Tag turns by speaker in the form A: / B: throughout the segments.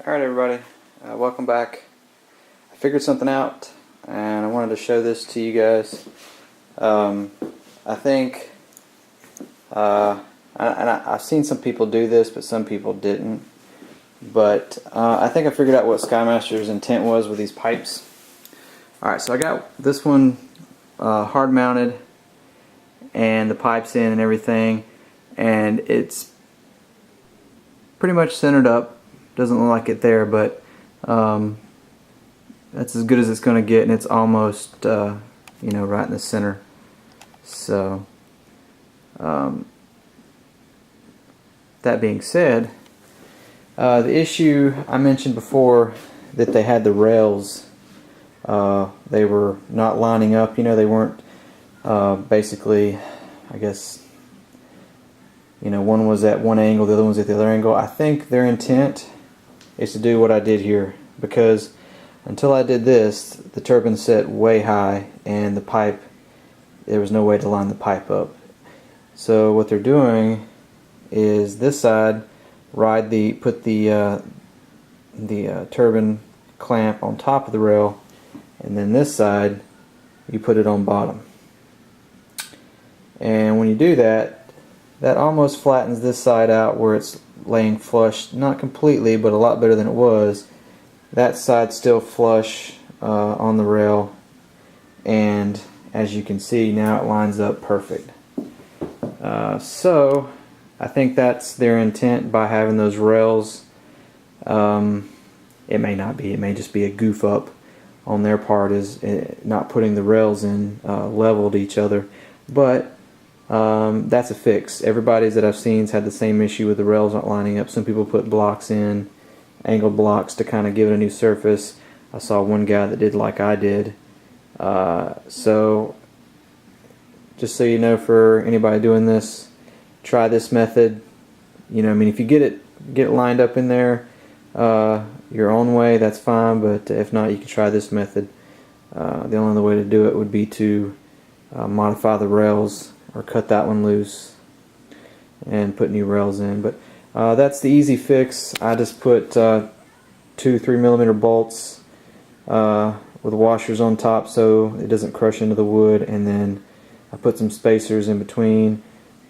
A: Alright everybody, welcome back. I figured something out and I wanted to show this to you guys. I think, I've seen some people do this, but some people didn't. But I think I figured out what Skymaster's intent was with these pipes. Alright, so I got this one hard mounted and the pipes in and everything, and it's pretty much centered up. Doesn't look like it there, but that's as good as it's going to get, and it's almost you know, right in the center. So that being said, the issue I mentioned before, that they had the rails, they were not lining up. You know, they weren't basically, I guess, you know, one was at one angle, the other one's at the other angle. I think their intent is to do what I did here, because until I did this, the turbine set way high and the pipe, there was no way to line the pipe up. So what they're doing is this side, put the turbine clamp on top of the rail, and then this side you put it on bottom. And when you do that, that almost flattens this side out where it's laying flush, not completely, but a lot better than it was. That side's still flush on the rail, and as you can see now it lines up perfect. So I think that's their intent by having those rails. It may not be, it may just be a goof up on their part, is not putting the rails in level to each other, but that's a fix. Everybody's that I've seen has had the same issue with the rails not lining up. Some people put blocks in, angled blocks, to kind of give it a new surface. I saw one guy that did like I did. So just so you know, for anybody doing this, try this method. You know, I mean, if you get it lined up in there your own way, that's fine, but if not, you can try this method. The only other way to do it would be to modify the rails, or cut that one loose and put new rails in. But that's the easy fix. I just put 2 3mm bolts with washers on top so it doesn't crush into the wood, and then I put some spacers in between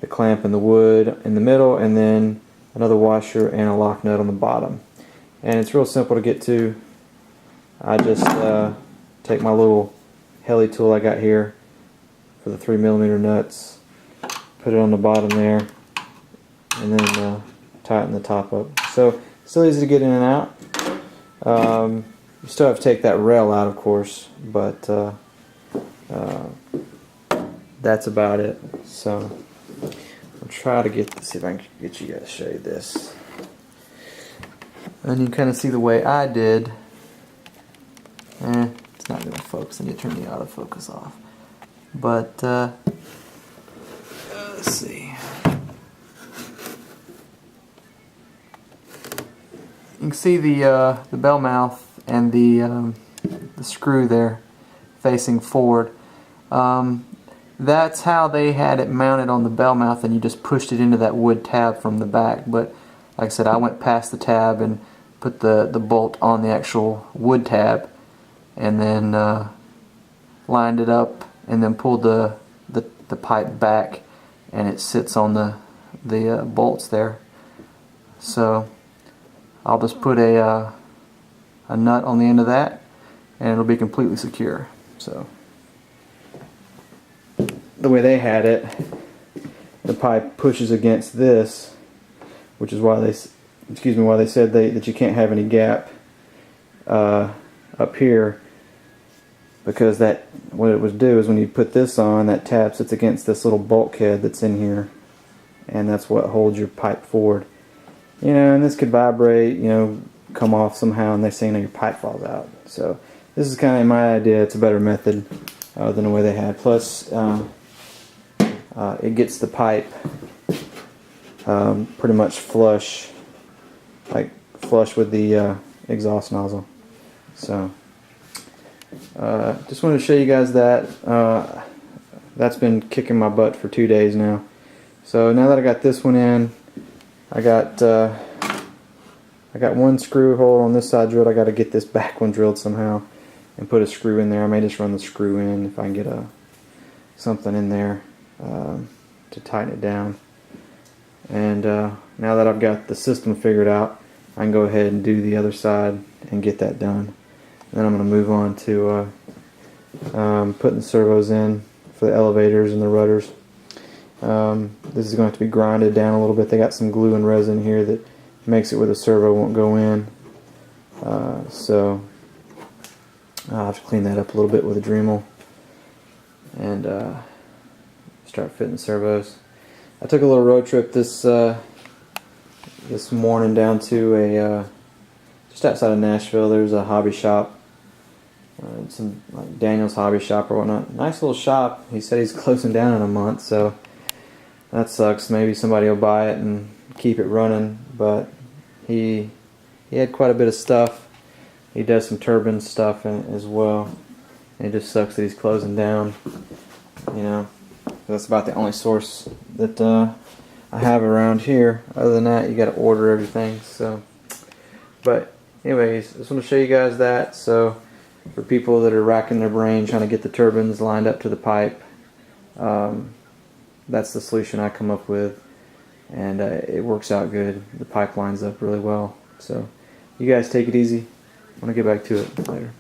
A: the clamp and the wood in the middle, and then another washer and a lock nut on the bottom. And it's real simple to get to. I just take my little heli tool I got here for the 3mm nuts, put it on the bottom there, and then tighten the top up. So still easy to get in and out. You still have to take that rail out, of course, but that's about it. So I'll try to see if I can get you guys to show you this. And you can kind of see the way I did. It's not going to focus. I need to turn the autofocus off. But let's see. You can see the bell mouth and the screw there facing forward. That's how they had it mounted on the bell mouth, and you just pushed it into that wood tab from the back. But like I said, I went past the tab and put the bolt on the actual wood tab, and then lined it up, and then pulled the pipe back, and it sits on the bolts there. So I'll just put a nut on the end of that, and it'll be completely secure. So the way they had it, the pipe pushes against this, which is why they said that you can't have any gap up here. Because what it would do is when you put this on, that tab sits against this little bulkhead that's in here, and that's what holds your pipe forward. You know, and this could vibrate, you know, come off somehow, and they're saying your pipe falls out. So this is kind of my idea. It's a better method than the way they had. Plus, it gets the pipe pretty much flush, like flush with the exhaust nozzle. So just wanted to show you guys that. That's been kicking my butt for 2 days now. So now that I got this one in, I got I got one screw hole on this side drilled. I got to get this back one drilled somehow and put a screw in there. I may just run the screw in if I can get something in there to tighten it down. And now that I've got the system figured out, I can go ahead and do the other side and get that done. Then I'm going to move on to putting the servos in for the elevators and the rudders. This is going to have to be grinded down a little bit. They got some glue and resin here that makes it where the servo won't go in. So I'll have to clean that up a little bit with a Dremel and start fitting the servos. I took a little road trip this morning down to a just outside of Nashville. There's a hobby shop, some like Daniel's Hobby Shop or whatnot. Nice little shop. He said he's closing down in a month, so that sucks. Maybe somebody will buy it and keep it running. But he had quite a bit of stuff. He does some turbine stuff as well. And it just sucks that he's closing down. You know, that's about the only source that I have around here. Other than that, you got to order everything. So, but anyways, I just want to show you guys that. So, for people that are racking their brain trying to get the turbines lined up to the pipe, that's the solution I come up with, and it works out good. The pipe lines up really well. So, you guys take it easy. I'm gonna get back to it later.